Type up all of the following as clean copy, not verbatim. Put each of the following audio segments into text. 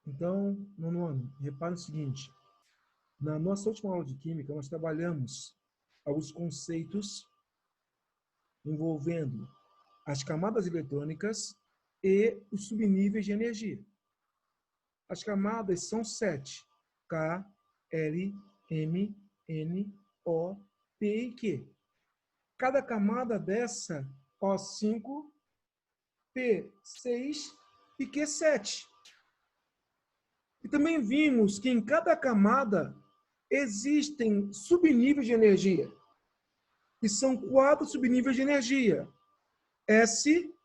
Então, nono ano, repare o seguinte, na nossa última aula de Química, nós trabalhamos alguns conceitos envolvendo as camadas eletrônicas e os subníveis de energia. As camadas são 7, K, L, M, N, O, P e Q. Cada camada dessa, O5, P6 e Q7. E também vimos que em cada camada existem subníveis de energia. E são 4 subníveis de energia. S,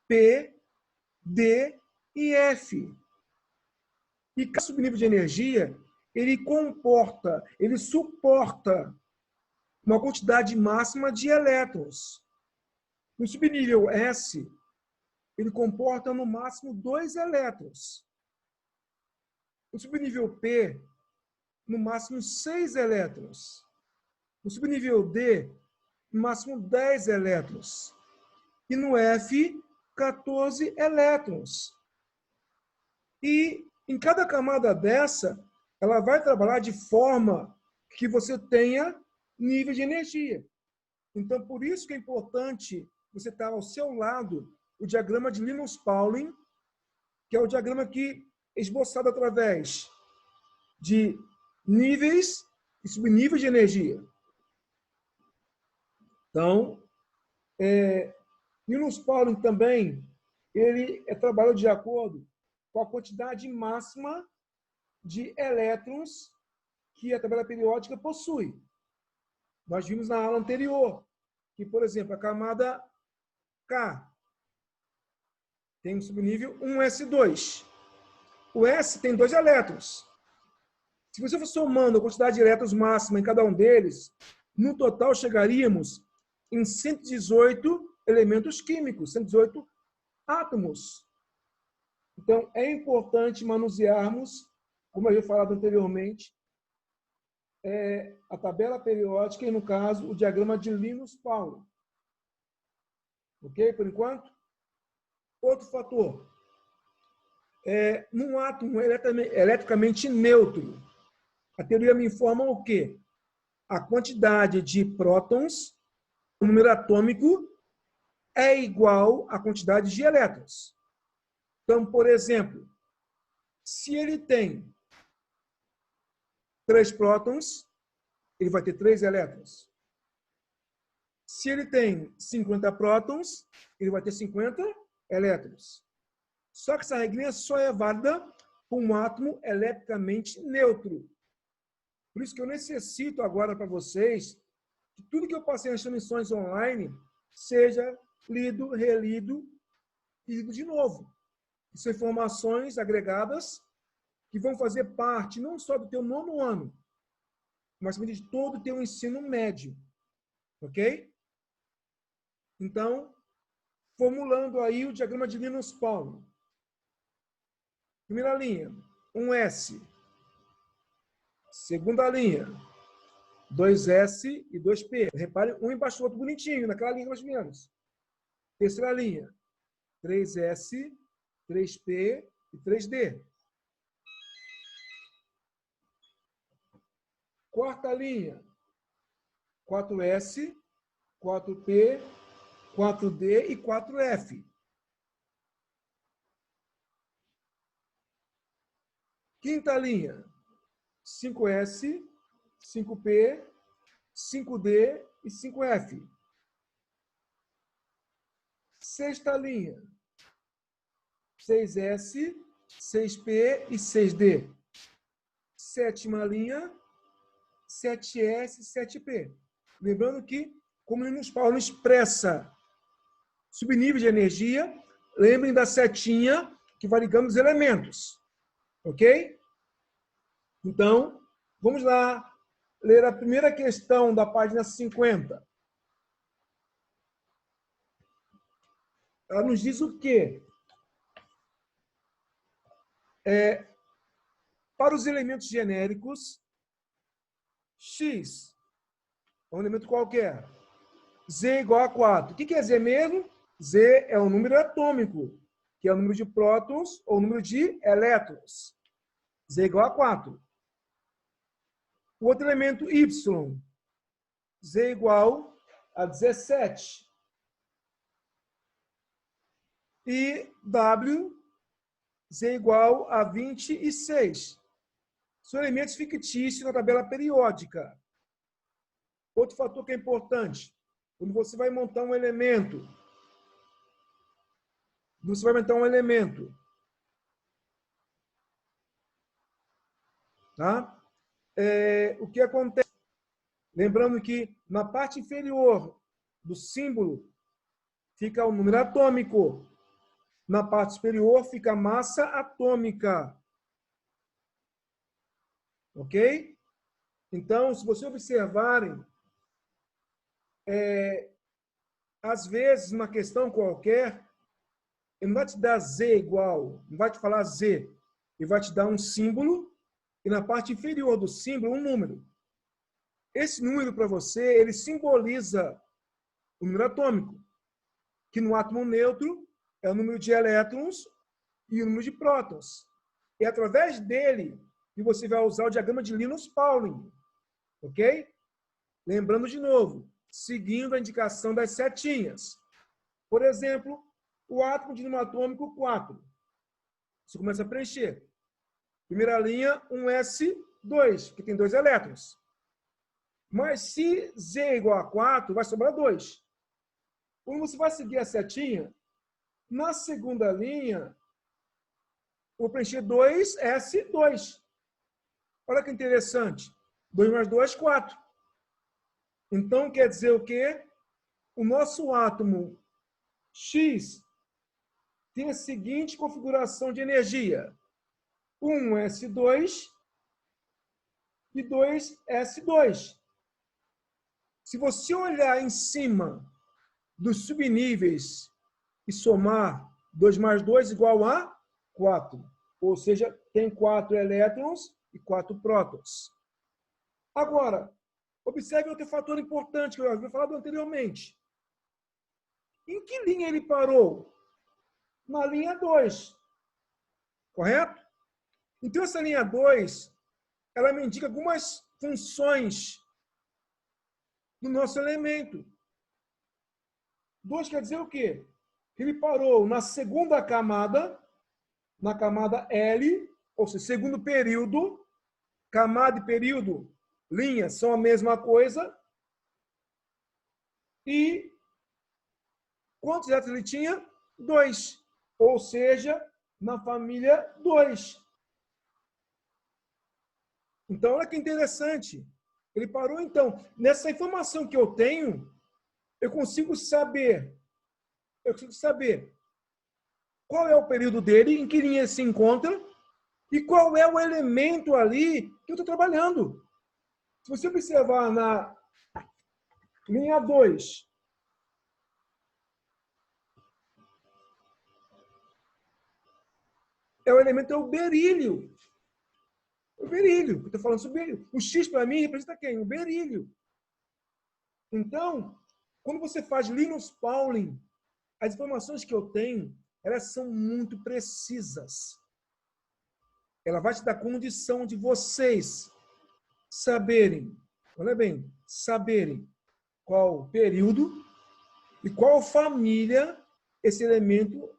P, D e F. E cada subnível de energia, ele suporta uma quantidade máxima de elétrons. No subnível S, ele comporta no máximo 2 elétrons. No subnível P, no máximo 6 elétrons. No subnível D, no máximo 10 elétrons. E no F, 14 elétrons. E em cada camada dessa, ela vai trabalhar de forma que você tenha nível de energia. Então, por isso que é importante você ter ao seu lado o diagrama de Linus-Pauling, que é o diagrama que é esboçado através de níveis e subníveis de energia. Então, Linus-Pauling também, ele trabalha de acordo com a quantidade máxima de elétrons que a tabela periódica possui. Nós vimos na aula anterior que, por exemplo, a camada K tem um subnível 1s2. O S tem 2 elétrons. Se você for somando a quantidade de elétrons máxima em cada um deles, no total chegaríamos em 118 elementos químicos, 118 átomos. Então, é importante manusearmos, como eu havia falado anteriormente, a tabela periódica e, no caso, o diagrama de Linus-Pauling. Ok? Por enquanto? Outro fator. Num átomo eletricamente neutro, a teoria me informa o quê? A quantidade de prótons, o número atômico, é igual à quantidade de elétrons. Então, por exemplo, se ele tem 3 prótons, ele vai ter 3 elétrons. Se ele tem 50 prótons, ele vai ter 50 elétrons. Só que essa regrinha só é válida para um átomo eletricamente neutro. Por isso que eu necessito agora para vocês que tudo que eu passei nas transmissões online seja lido, relido e lido de novo. São informações agregadas que vão fazer parte não só do teu nono ano, mas também de todo o teu ensino médio. Ok? Então, formulando aí o diagrama de Linus-Pauling. Primeira linha, 1S. Segunda linha, 2S e 2P. Repare, um embaixo do outro bonitinho, naquela linha mais ou menos. Terceira linha, 3S, 3P e 3D. Quarta linha, 4S, 4P, 4D e 4F. Quinta linha, 5S, 5P, 5D e 5F. Sexta linha, 6S, 6P e 6D. Sétima linha, 7S e 7P. Lembrando que, como Linus-Pauling expressa subnível de energia, lembrem da setinha que vai ligando os elementos. Ok? Então, vamos lá ler a primeira questão da página 50. Ela nos diz o quê? Para os elementos genéricos, X é um elemento qualquer. Z igual a 4. O que é Z mesmo? Z é o número atômico, que é o número de prótons ou o número de elétrons. Z igual a 4. O outro elemento Y, Z igual a 17. E W, Z igual a 26. São elementos fictícios na tabela periódica. Outro fator que é importante, quando você vai montar um elemento, tá? O que acontece? Lembrando que na parte inferior do símbolo fica o número atômico. Na parte superior fica a massa atômica. Ok? Então, se vocês observarem, às vezes, uma questão qualquer, ele não vai te dar Z igual, não vai te falar Z. Ele vai te dar um símbolo e na parte inferior do símbolo um número. Esse número para você, ele simboliza o número atômico, que no átomo neutro é o número de elétrons e o número de prótons. E através dele que você vai usar o diagrama de Linus-Pauling. Ok? Lembrando de novo, seguindo a indicação das setinhas. Por exemplo, o átomo de número atômico 4. Você começa a preencher. Primeira linha, um S2, que tem 2 elétrons. Mas se Z é igual a 4, vai sobrar 2. Quando você vai seguir a setinha, na segunda linha, vou preencher 2S2. Olha que interessante. 2 mais 2, 4. Então, quer dizer o quê? O nosso átomo X tem a seguinte configuração de energia. 1S2 e 2S2. Se você olhar em cima dos subníveis e somar 2 mais 2 igual a 4. Ou seja, tem 4 elétrons e 4 prótons. Agora, observe outro fator importante que eu havia falado anteriormente. Em que linha ele parou? Na linha 2. Correto? Então, essa linha 2, ela me indica algumas funções do nosso elemento. 2 quer dizer o quê? Que ele parou na segunda camada, na camada L, ou seja, segundo período. Camada e período, linha, são a mesma coisa. E quantos elétrons ele tinha? 2. Ou seja, na família 2. Então, olha que interessante. Ele parou, então. Nessa informação que eu tenho, eu consigo saber qual é o período dele, em que linha ele se encontra, e qual é o elemento ali que eu estou trabalhando. Se você observar na linha 2, o elemento é o berílio. O berílio, eu estou falando sobre o berílio. O X, para mim, representa quem? O berílio. Então, quando você faz Linus-Pauling, as informações que eu tenho, elas são muito precisas. Ela vai te dar condição de vocês saberem, olha bem, saberem qual período e qual família esse elemento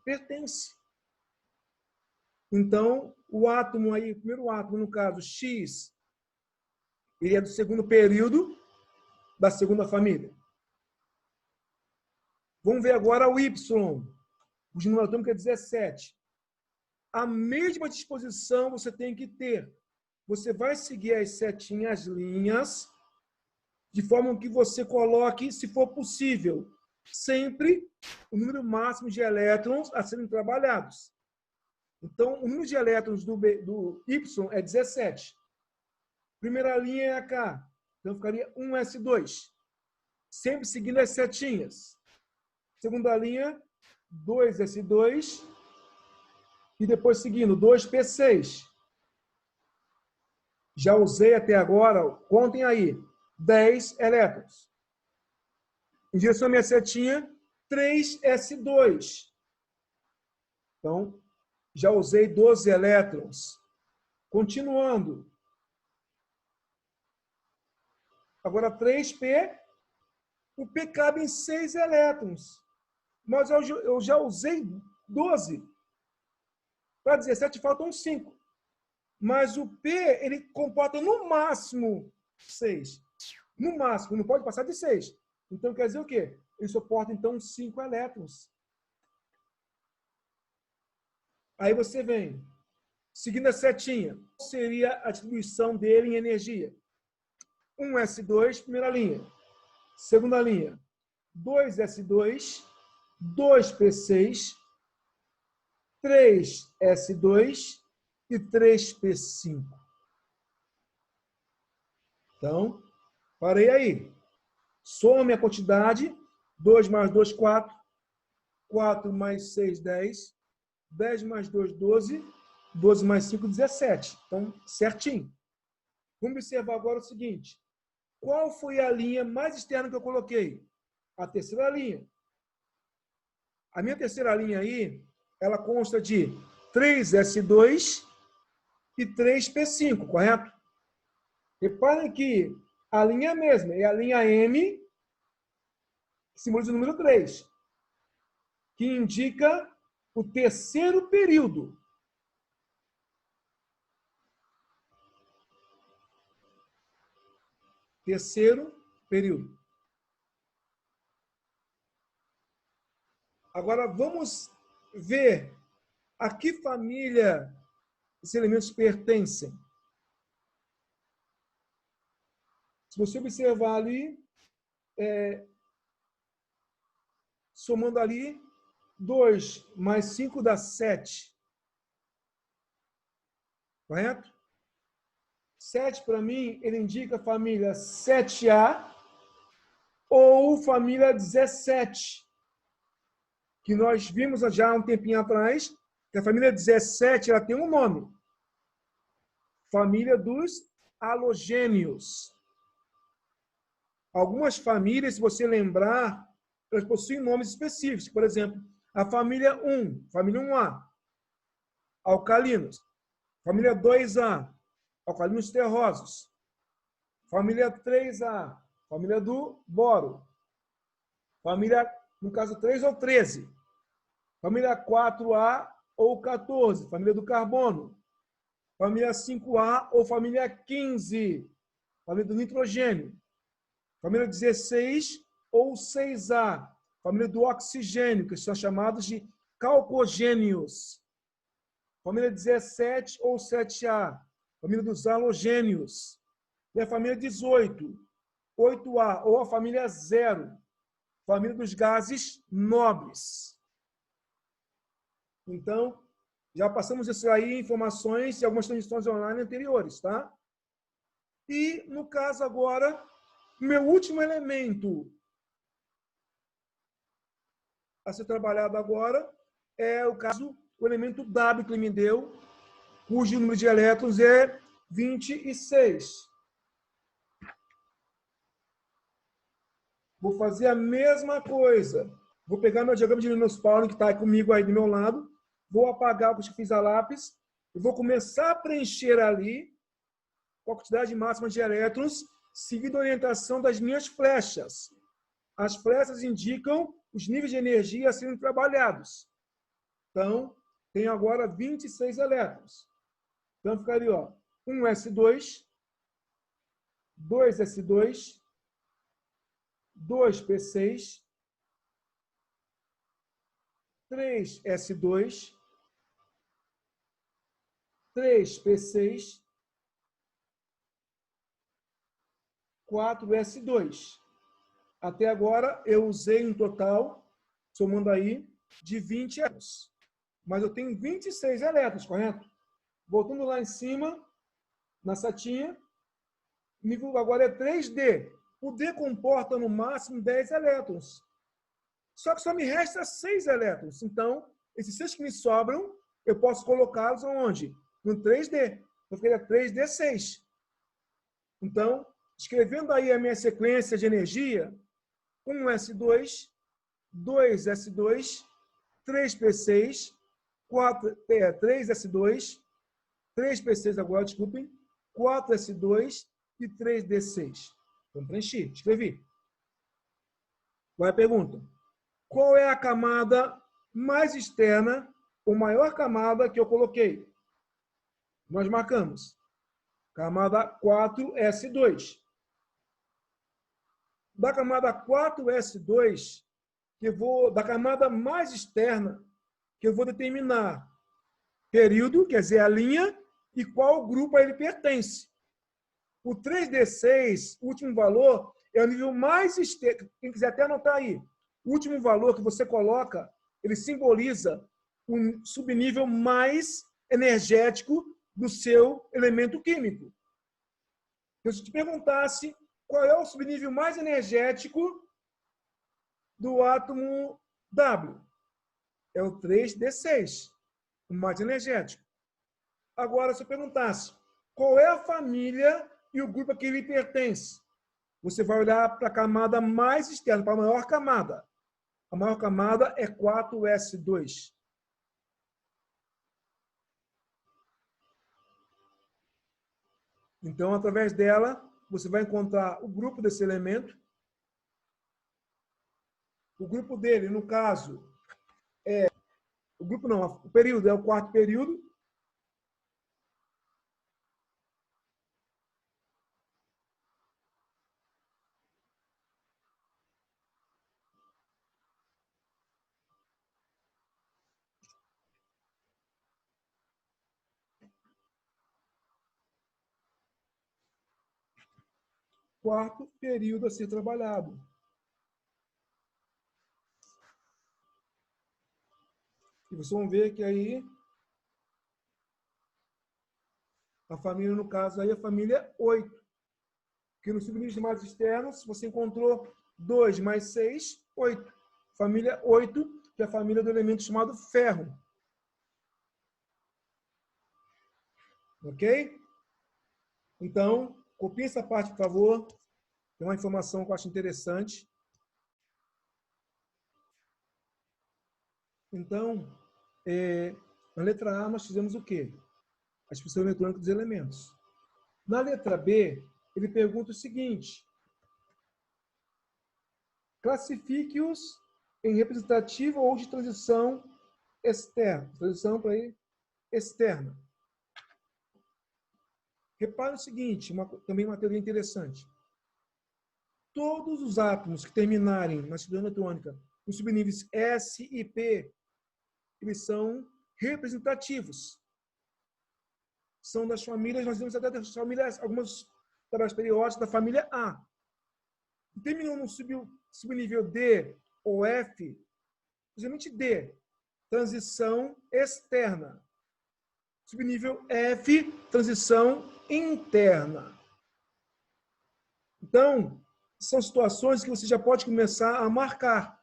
pertence. Então, o átomo aí, o primeiro átomo, no caso, X, ele é do segundo período da segunda família. Vamos ver agora o Y. O número atômico é 17. A mesma disposição você tem que ter. Você vai seguir as setinhas, as linhas, de forma que você coloque, se for possível, sempre o número máximo de elétrons a serem trabalhados. Então, o número de elétrons do Y é 17. Primeira linha é a K. Então, ficaria 1S2. Sempre seguindo as setinhas. Segunda linha, 2S2. E depois seguindo, 2P6. Já usei até agora, contem aí, 10 elétrons. Em direção à minha setinha, 3S2. Então, já usei 12 elétrons. Continuando. Agora 3p. O P cabe em 6 elétrons. Mas eu já usei 12. Para 17 faltam 5. Mas o P, ele comporta no máximo 6. No máximo, não pode passar de 6. Então, quer dizer o quê? Ele suporta, então, 5 elétrons. Aí você vem, seguindo a setinha, qual seria a distribuição dele em energia? 1s2, primeira linha. Segunda linha, 2s2, 2p6, 3s2 e 3p5. Então, parei aí. Some a quantidade. 2 mais 2, 4. 4 mais 6, 10. 10 mais 2, 12. 12 mais 5, 17. Então, certinho. Vamos observar agora o seguinte. Qual foi a linha mais externa que eu coloquei? A terceira linha. A minha terceira linha aí, ela consta de 3s2 e 3p5, correto? Reparem que a linha é a mesma, é a linha M, que simboliza o número 3, que indica o terceiro período. Terceiro período. Agora, vamos ver a que família esses elementos pertencem. Se você observar ali, somando ali, 2 mais 5 dá 7. Correto? 7, para mim, ele indica a família 7A ou família 17, que nós vimos já há um tempinho atrás, que a família 17 ela tem um nome. Família dos halogênios. Algumas famílias, se você lembrar, elas possuem nomes específicos. Por exemplo, a família 1, família 1A, alcalinos. Família 2A, alcalinos terrosos. Família 3A, família do boro. Família, no caso, 3 ou 13. Família 4A ou 14, família do carbono. Família 5A ou família 15, família do nitrogênio. Família 16 ou 6A, família do oxigênio, que são chamados de calcogênios. Família 17 ou 7A, família dos halogênios. E a família 18, 8A, ou a família 0, família dos gases nobres. Então, já passamos isso aí, informações e algumas transmissões online anteriores, tá? E, no caso agora, meu último elemento a ser trabalhado agora é o caso, o elemento W que ele me deu, cujo número de elétrons é 26. Vou fazer a mesma coisa. Vou pegar meu diagrama de Linus Pauling, que está comigo aí do meu lado, vou apagar o que eu fiz a lápis, e vou começar a preencher ali com a quantidade máxima de elétrons, seguindo a orientação das minhas flechas. As flechas indicam os níveis de energia a serem trabalhados. Então, tem agora 26 elétrons. Então, ficaria, ó, 1s2, 2s2, 2p6, 3s2, 3p6, 4s2. Até agora, eu usei um total, somando aí, de 20 elétrons. Mas eu tenho 26 elétrons, correto? Voltando lá em cima, na setinha, o nível agora é 3D. O D comporta no máximo 10 elétrons. Só que só me resta 6 elétrons. Então, esses 6 que me sobram, eu posso colocá-los onde? No 3D. Eu ficaria 3D6. Então, escrevendo aí a minha sequência de energia, 1s2, 2s2, 3p6, 3s2, 3P6 agora, desculpem. 4S2 e 3D6. Vamos preencher. Escrevi. Agora a pergunta. Qual é a camada mais externa, ou maior camada que eu coloquei? Nós marcamos. Camada 4S2. Da camada 4S2, da camada mais externa, que eu vou determinar período, quer dizer, a linha, e qual grupo a ele pertence. O 3D6, o último valor, é o nível mais externo. Quem quiser até anotar aí. O último valor que você coloca, ele simboliza um subnível mais energético do seu elemento químico. Se eu te perguntasse qual é o subnível mais energético do átomo W, é o 3D6, o mais energético. Agora, se eu perguntasse qual é a família e o grupo a que ele pertence, você vai olhar para a camada mais externa, para a maior camada. A maior camada é 4S2. Então, através dela, você vai encontrar o grupo desse elemento. O grupo dele, no caso, o período é o quarto período. Quarto período a ser trabalhado. E vocês vão ver que aí a família, no caso, aí a família 8. Porque nos subníveis mais externos, você encontrou 2 mais 6, 8. Família 8, que é a família do elemento chamado ferro. Ok? Então, copie essa parte, por favor. Tem uma informação que eu acho interessante. Então, na letra A, nós fizemos o quê? A expressão eletrônica dos elementos. Na letra B, ele pergunta o seguinte. Classifique-os em representativo ou de transição externa. Transição para externa. Repare o seguinte, também uma teoria interessante. Todos os átomos que terminarem na estrutura eletrônica nos subníveis S e P, eles são representativos. São das famílias, nós temos até das famílias, algumas tabelas periódicas da família A. Terminou no subnível D ou F, principalmente D, transição externa. Subnível F, transição interna. Então, são situações que você já pode começar a marcar.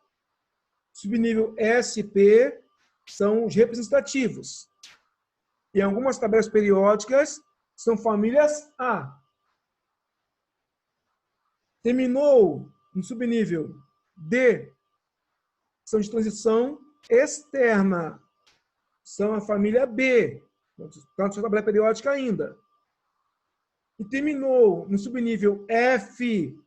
Subnível SP são os representativos. E algumas tabelas periódicas são famílias A. Terminou no subnível D, são de transição externa. São a família B. Está na sua tabela periódica ainda. E terminou no subnível F,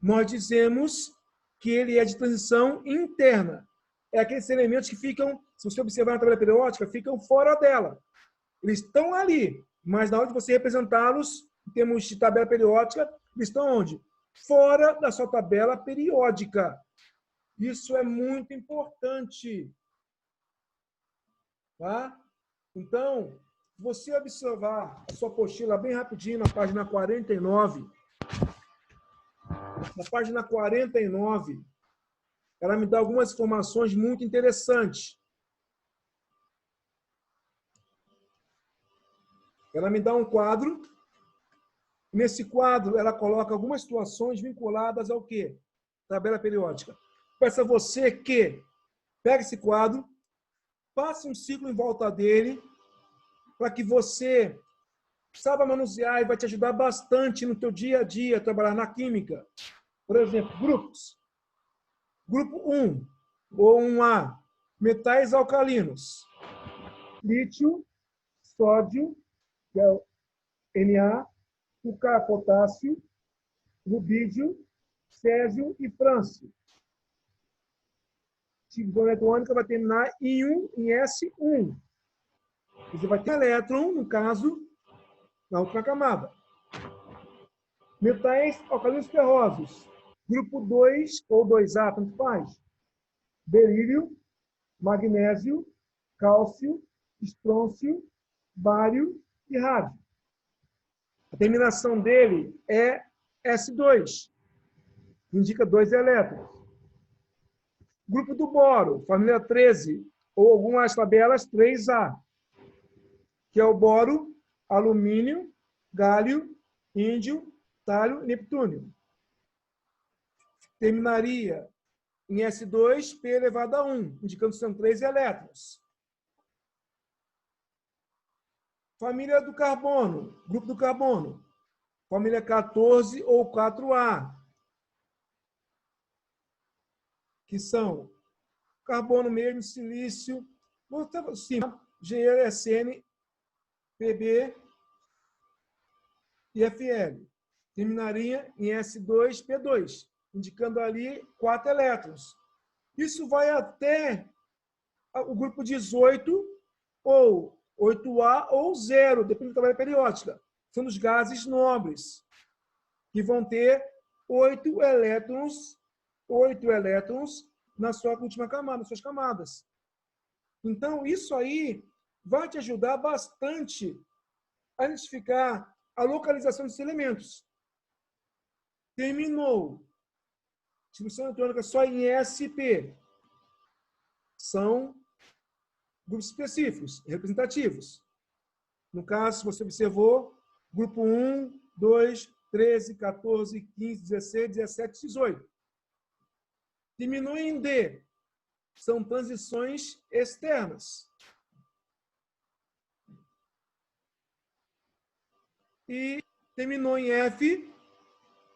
nós dizemos que ele é de transição interna. É aqueles elementos que ficam, se você observar na tabela periódica, ficam fora dela. Eles estão ali, mas na hora de você representá-los, em termos de tabela periódica, eles estão onde? Fora da sua tabela periódica. Isso é muito importante. Tá? Então, se você observar a sua apostila bem rapidinho na página 49, na página 49, ela me dá algumas informações muito interessantes. Ela me dá um quadro. Nesse quadro, ela coloca algumas situações vinculadas ao quê? Tabela periódica. Peço a você que pegue esse quadro, passe um ciclo em volta dele, para que você saiba manusear e vai te ajudar bastante no teu dia a dia, trabalhar na química. Por exemplo, grupos. Grupo 1, ou 1A, metais alcalinos. Lítio, sódio que é o Na, o K, potássio, rubídio, césio e frâncio. Divisão eletrônica vai terminar em 1, em S1. Você vai ter elétron, no caso, na última camada. Metais alcalinos ferrosos. Grupo 2 ou 2A, tanto faz. Berílio, magnésio, cálcio, estrôncio, bário e rádio. A terminação dele é S2. Indica 2 elétrons. Grupo do boro, família 13, ou algumas tabelas 3A, que é o boro, alumínio, gálio, índio, tálio e neptúnio. Terminaria em S2, P elevado a 1, indicando que são 3 elétrons. Família do carbono, grupo do carbono, família 14 ou 4A, que são carbono mesmo, silício, sim, GeSN, Pb e Fl. Terminaria em S2, P2, indicando ali 4 elétrons. Isso vai até o grupo 18, ou 8A, ou 0, dependendo da tabela periódica. São os gases nobres, que vão ter 8 elétrons na sua última camada, nas suas camadas. Então, isso aí vai te ajudar bastante a identificar a localização desses elementos. Terminou. Distribuição eletrônica só em SP. São grupos específicos, representativos. No caso, se você observou, grupo 1, 2, 13, 14, 15, 16, 17, 18. Terminou em D. São transições externas. E terminou em F,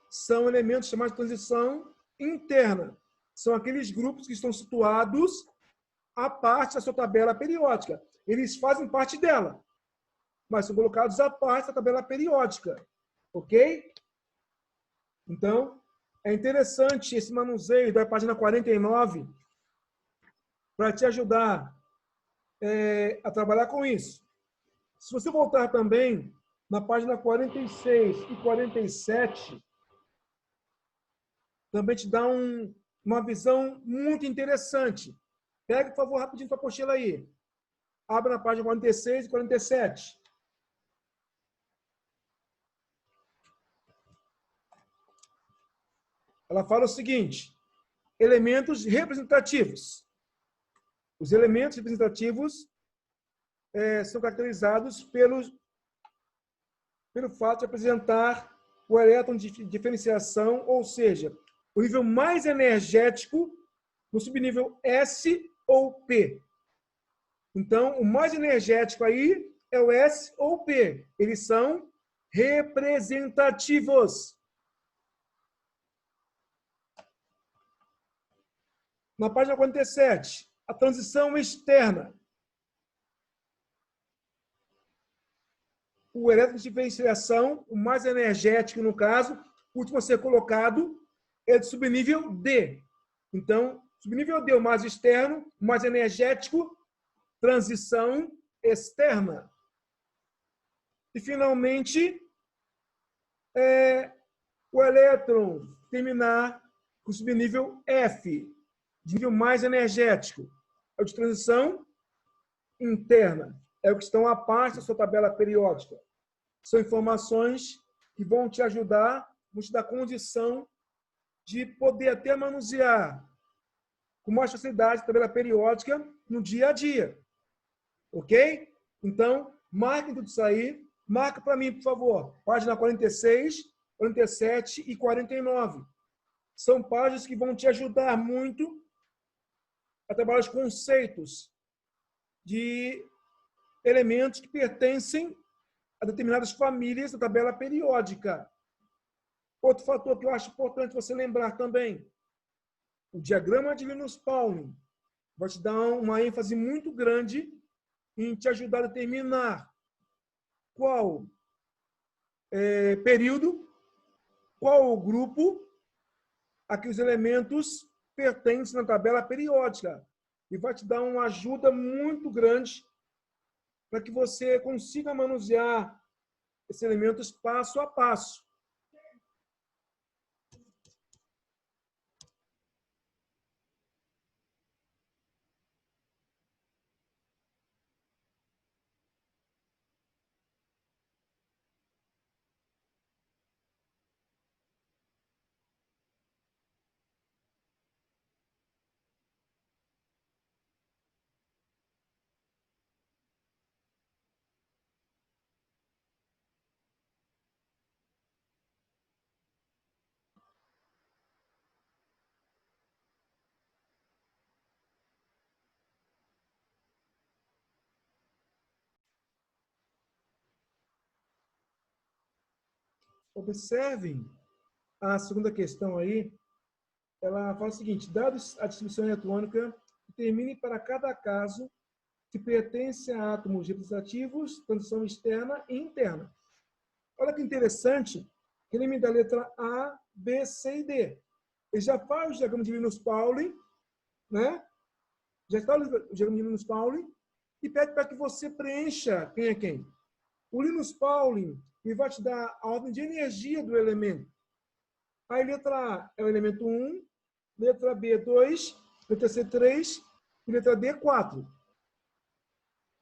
são elementos chamados de transição interna. São aqueles grupos que estão situados à parte da sua tabela periódica. Eles fazem parte dela, mas são colocados à parte da tabela periódica. Ok? Então, é interessante esse manuseio da página 49 para te ajudar a trabalhar com isso. Se você voltar também na página 46 e 47, também te dá uma visão muito interessante. Pega, por favor, rapidinho sua apostila aí. Abra na página 46 e 47. Ela fala o seguinte: elementos representativos. Os elementos representativos são caracterizados pelo fato de apresentar o elétron de diferenciação, ou seja, o nível mais energético no subnível S ou P. Então, o mais energético aí é o S ou P. Eles são representativos. Na página 47, a transição externa. O elétron de diferenciação, o mais energético no caso, o último a ser colocado é do subnível D. Então, subnível D, o mais externo, o mais energético, transição externa. E, finalmente, o elétron terminar com o subnível F, de nível mais energético. É o de transição interna. É o que estão à parte da sua tabela periódica. São informações que vão te ajudar, vão te dar condição de poder até manusear com mais facilidade a tabela periódica no dia a dia. Ok? Então, marquem tudo isso aí. Marca para mim, por favor, página 46, 47 e 49. São páginas que vão te ajudar muito a trabalhar os conceitos de elementos que pertencem a determinadas famílias da tabela periódica. Outro fator que eu acho importante você lembrar também, o diagrama de Linus Pauling vai te dar uma ênfase muito grande em te ajudar a determinar qual período, qual o grupo a que os elementos pertencem na tabela periódica. E vai te dar uma ajuda muito grande para que você consiga manusear esses elementos passo a passo. Observem a segunda questão aí. Ela fala o seguinte: dados a distribuição eletrônica, determine para cada caso que pertence a átomos representativos, transição externa e interna. Olha que interessante, que ele me dá a letra A, B, C e D. Ele já faz o diagrama de Linus-Pauling, né? Já está o diagrama de Linus-Pauling e pede para que você preencha quem é quem. O Linus-Pauling ele vai te dar a ordem de energia do elemento. Aí, letra A é o elemento 1, letra B, 2, letra C, 3 e letra D, 4.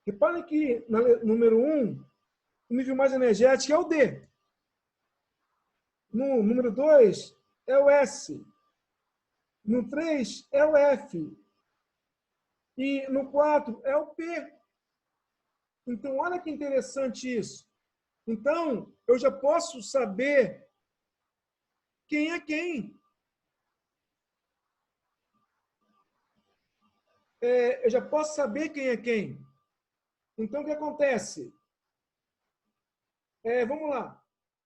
Repare que no número 1, o nível mais energético é o D. No número 2, é o S. No 3, é o F. E no 4, é o P. Então, olha que interessante isso. Então, eu já posso saber quem é quem. Eu já posso saber quem é quem. Então, o que acontece? Vamos lá.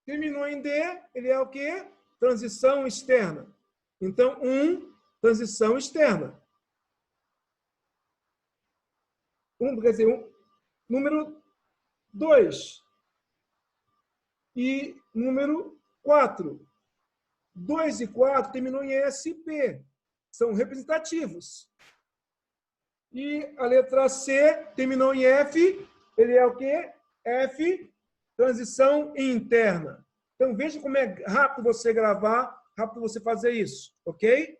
Terminou em D, ele é o quê? Transição externa. Então, transição externa. Quer dizer, número 2. E número 4. 2 e 4 terminou em SP. São representativos. E a letra C terminou em F. Ele é o quê? F, transição interna. Então, veja como é rápido você gravar, rápido você fazer isso, ok?